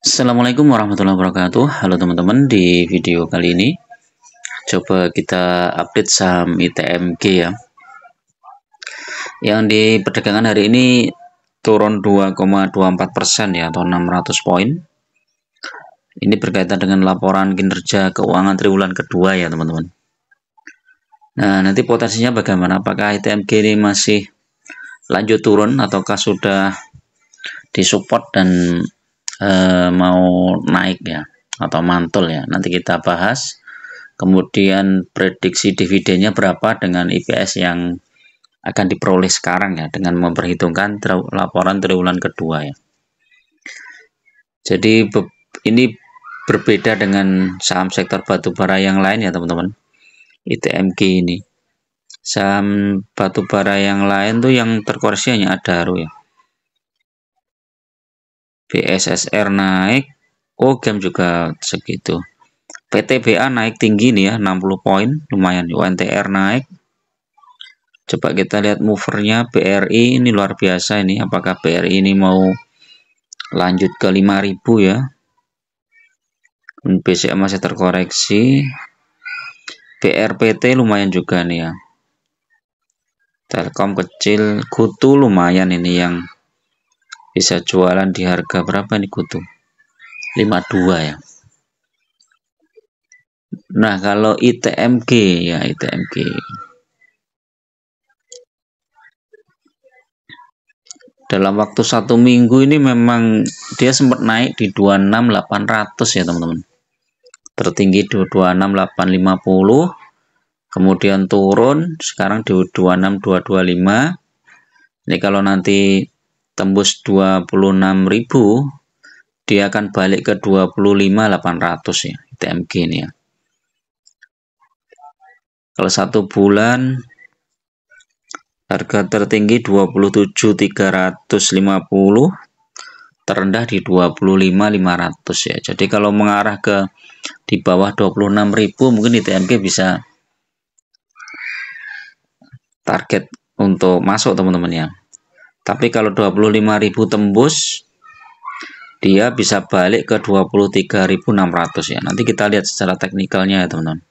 Assalamualaikum warahmatullahi wabarakatuh. Halo teman-teman, di video kali ini coba kita update saham ITMG ya. Yang di perdagangan hari ini turun 2,24% ya, atau 600 poin. Ini berkaitan dengan laporan kinerja keuangan triwulan kedua ya teman-teman. Nah, nanti potensinya bagaimana? Apakah ITMG ini masih lanjut turun ataukah sudah disupport dan mau naik ya, atau mantul ya? Nanti kita bahas. Kemudian prediksi dividennya berapa dengan IPS yang akan diperoleh sekarang ya, dengan memperhitungkan laporan triwulan kedua ya. Jadi ini berbeda dengan saham sektor batubara yang lain ya teman-teman. ITMG ini saham batubara yang lain tuh yang terkoreksi hanya Adaro ya. BSSR naik, OGM juga segitu. PTBA naik tinggi nih ya, 60 poin, lumayan. UNTR naik. Coba kita lihat movernya. BRI ini luar biasa ini. Apakah BRI ini mau lanjut ke 5.000 ya? BCA masih terkoreksi. BRPT lumayan juga nih ya. Telkom kecil. Kutu lumayan ini, yang bisa jualan di harga berapa nih Kutu? 52 ya. Nah, kalau ITMG ya, ITMG dalam waktu 1 minggu ini memang dia sempat naik di 26.800 ya teman-teman. Tertinggi di 26.850, kemudian turun sekarang di 26.225. Ini kalau nanti tembus 26.000, dia akan balik ke 25.800 ya ITMG ini ya. Kalau 1 bulan harga tertinggi 27.350, terendah di 25.500 ya. Jadi kalau mengarah ke di bawah 26.000, mungkin ITMG bisa target untuk masuk teman-teman ya. Tapi kalau 25.000 tembus, dia bisa balik ke 23.600 ya. Nanti kita lihat secara teknikalnya ya teman-teman.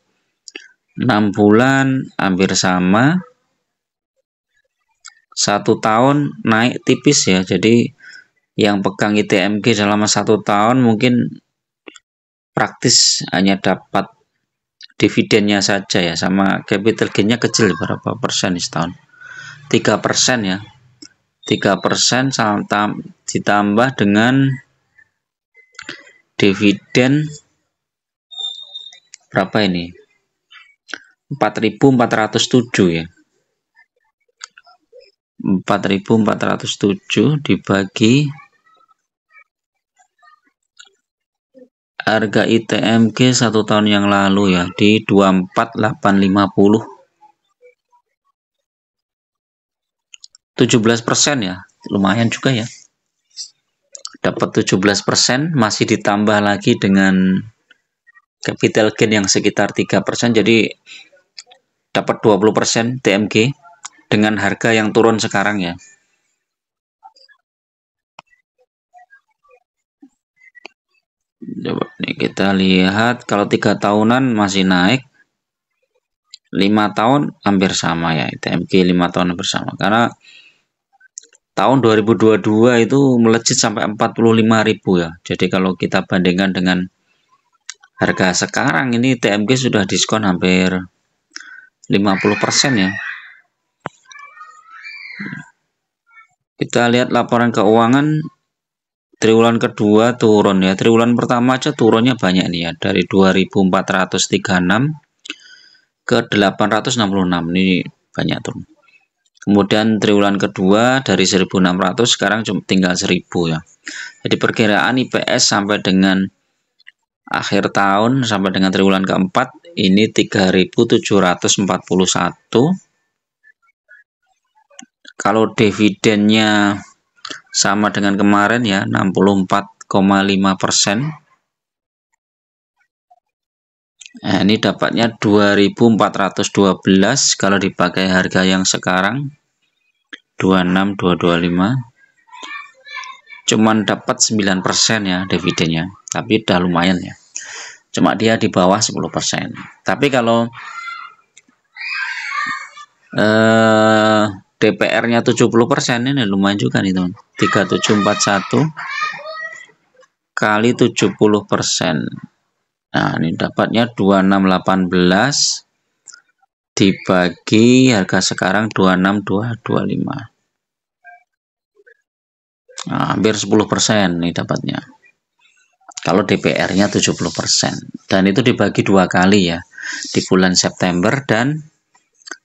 6 bulan hampir sama, 1 tahun naik tipis ya. Jadi yang pegang ITMG selama 1 tahun mungkin praktis hanya dapat dividennya saja ya, sama capital gainnya kecil, berapa persen setahun? 3% ya. 3% ditambah dengan dividen berapa ini? 4.407 ya. 4.407 dibagi harga ITMG 1 tahun yang lalu ya, di 24.850. 17% ya, lumayan juga ya. Dapat 17%, masih ditambah lagi dengan capital gain yang sekitar 3%, jadi dapat 20% TMG dengan harga yang turun sekarang ya. Coba nih kita lihat, kalau 3 tahunan masih naik, 5 tahun hampir sama ya, ITMG 5 tahun hampir sama, karena tahun 2022 itu melejit sampai 45.000 ya. Jadi kalau kita bandingkan dengan harga sekarang ini, TMG sudah diskon hampir 50% ya. Kita lihat laporan keuangan triwulan kedua turun ya. Triwulan pertama aja turunnya banyak nih ya, dari 2.436 ke 866. Ini banyak turun. Kemudian triwulan kedua dari 1.600 sekarang cuma tinggal 1.000 ya. Jadi perkiraan IPS sampai dengan akhir tahun, sampai dengan triwulan keempat ini 3.741. Kalau dividennya sama dengan kemarin ya, 64,5%. Nah, ini dapatnya 2.412 kalau dipakai harga yang sekarang 26.225. cuman dapat 9% ya dividennya, tapi udah lumayan ya. Cuma dia di bawah 10%. Tapi kalau DPR-nya 70% ini lumayan juga nih teman. 3741 kali 70%. Nah, ini dapatnya 2618 dibagi harga sekarang 26225. Nah, hampir 10% nih dapatnya. Kalau DPR-nya 70%. Dan itu dibagi 2 kali ya. Di bulan September dan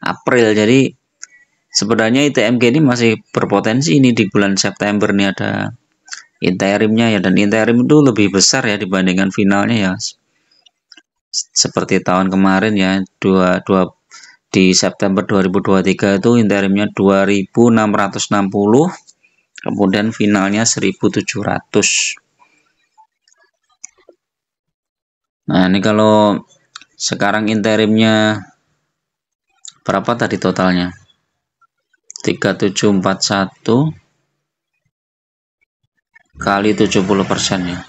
April. Jadi sebenarnya ITMG ini masih berpotensi ini di bulan September nih ada interimnya ya, dan interim itu lebih besar ya dibandingkan finalnya ya. Seperti tahun kemarin ya, di September 2023 itu interimnya 2660, kemudian finalnya 1700. Nah, ini kalau sekarang interimnya berapa tadi totalnya? 3741 kali 70% ya.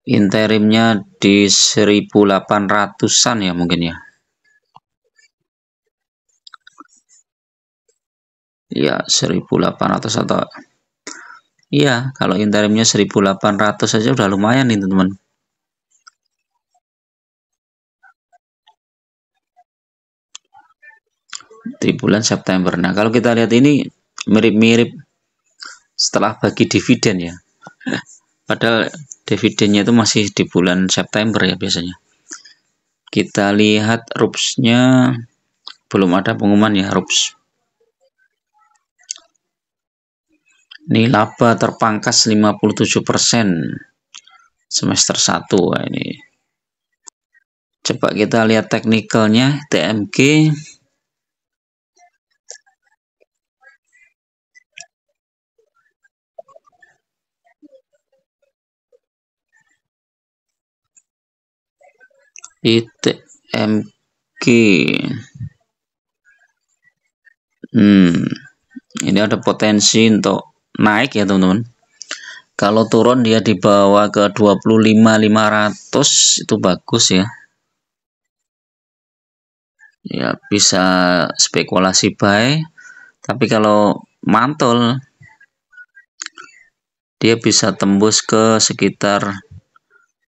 Interimnya di 1800-an ya mungkin ya. Ya, 1800 atau iya, kalau interimnya 1800 saja udah lumayan nih teman-teman. Di bulan September. Nah, kalau kita lihat ini mirip-mirip setelah bagi dividen ya. Padahal dividennya itu masih di bulan September ya biasanya. Kita lihat RUPS-nya belum ada pengumuman ya, RUPS. Ini laba terpangkas 57% semester 1. Nah, ini. Coba kita lihat teknikalnya TMG. ITMG. Ini ada potensi untuk naik ya teman-teman. Kalau turun dia dibawa ke 25.500 itu bagus ya. Ya bisa spekulasi buy. Tapi kalau mantul dia bisa tembus ke sekitar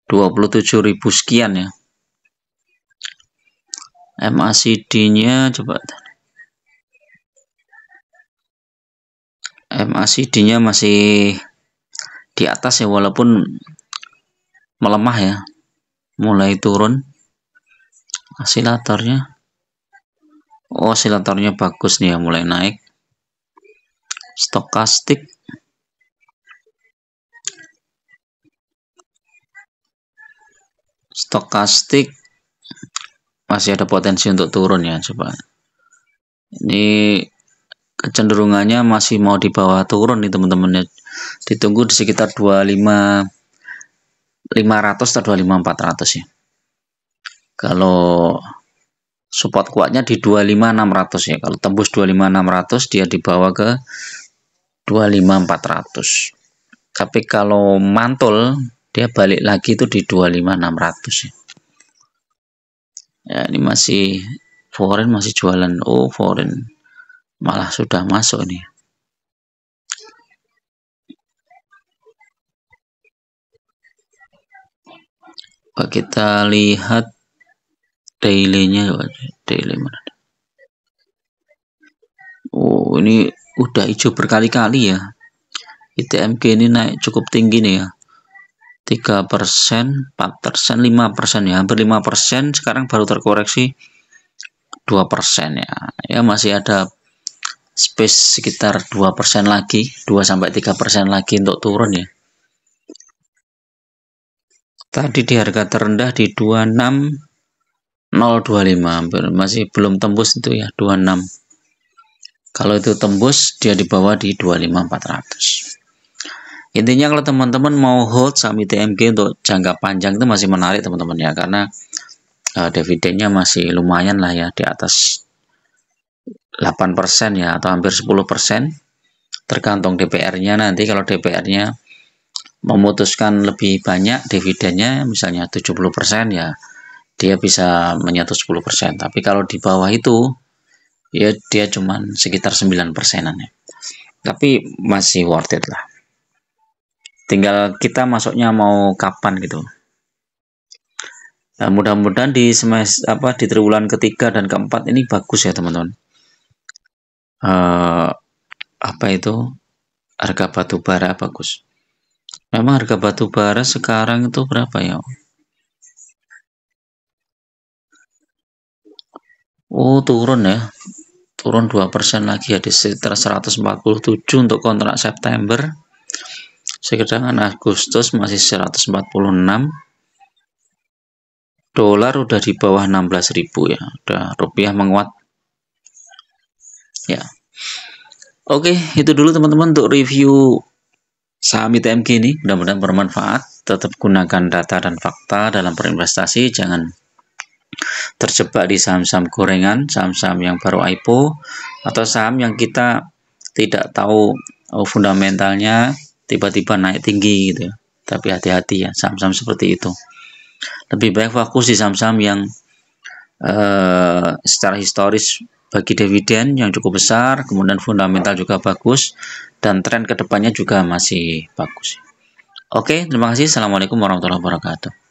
27.000 sekian ya. MACD-nya coba. MACD-nya masih di atas ya, walaupun melemah ya, mulai turun. Osilatornya bagus nih ya, mulai naik. Stokastik masih ada potensi untuk turun ya. Coba ini kecenderungannya masih mau di bawah turun nih teman-teman ya. Ditunggu di sekitar 25.500 atau 25.400 ya. Kalau support kuatnya di 25.600 ya. Kalau tembus 25.600 dia dibawa ke 25.400. Tapi kalau mantul dia balik lagi itu di 25.600 ya. Ya, ini masih foreign masih jualan. Oh, foreign malah sudah masuk nih. Kita lihat daily-nya. Daily mana? Oh, ini udah hijau berkali-kali ya. ITMG ini naik cukup tinggi nih ya. 3%, 4%, 5% ya. Hampir 5%, sekarang baru terkoreksi 2% ya. Ya masih ada space sekitar 2% lagi, 2-3% lagi untuk turun ya. Tadi di harga terendah di 26.025, hampir masih belum tembus itu ya, 26. Kalau itu tembus dia dibawa di 25.400. Intinya kalau teman-teman mau hold saham ITMG untuk jangka panjang itu masih menarik teman-teman ya, karena dividennya masih lumayan lah ya, di atas 8% ya, atau hampir 10%, tergantung DPR-nya nanti. Kalau DPR-nya memutuskan lebih banyak dividennya, misalnya 70%, ya dia bisa menyentuh 10%. Tapi kalau di bawah itu, ya dia cuman sekitar 9%-an ya. Tapi masih worth it lah. Tinggal kita masuknya mau kapan gitu. Nah, mudah-mudahan di di triwulan ketiga dan keempat ini bagus ya teman-teman. Apa itu, harga batu bara bagus. Memang harga batu bara sekarang itu berapa ya? Oh, turun ya. Turun 2% lagi ya, di sekitar 147 untuk kontrak September. Sedangkan Agustus masih 146. Dolar udah di bawah 16.000 ya. Udah rupiah menguat. Ya. Oke, itu dulu teman-teman untuk review saham ITMG ini. Mudah-mudahan bermanfaat. Tetap gunakan data dan fakta dalam berinvestasi. Jangan terjebak di saham-saham gorengan, saham-saham yang baru IPO, atau saham yang kita tidak tahu fundamentalnya, tiba-tiba naik tinggi gitu ya. Tapi hati-hati ya, saham-saham seperti itu. Lebih baik fokus di saham-saham yang secara historis bagi dividen yang cukup besar, kemudian fundamental juga bagus, dan tren kedepannya juga masih bagus. Oke, terima kasih. Assalamualaikum warahmatullahi wabarakatuh.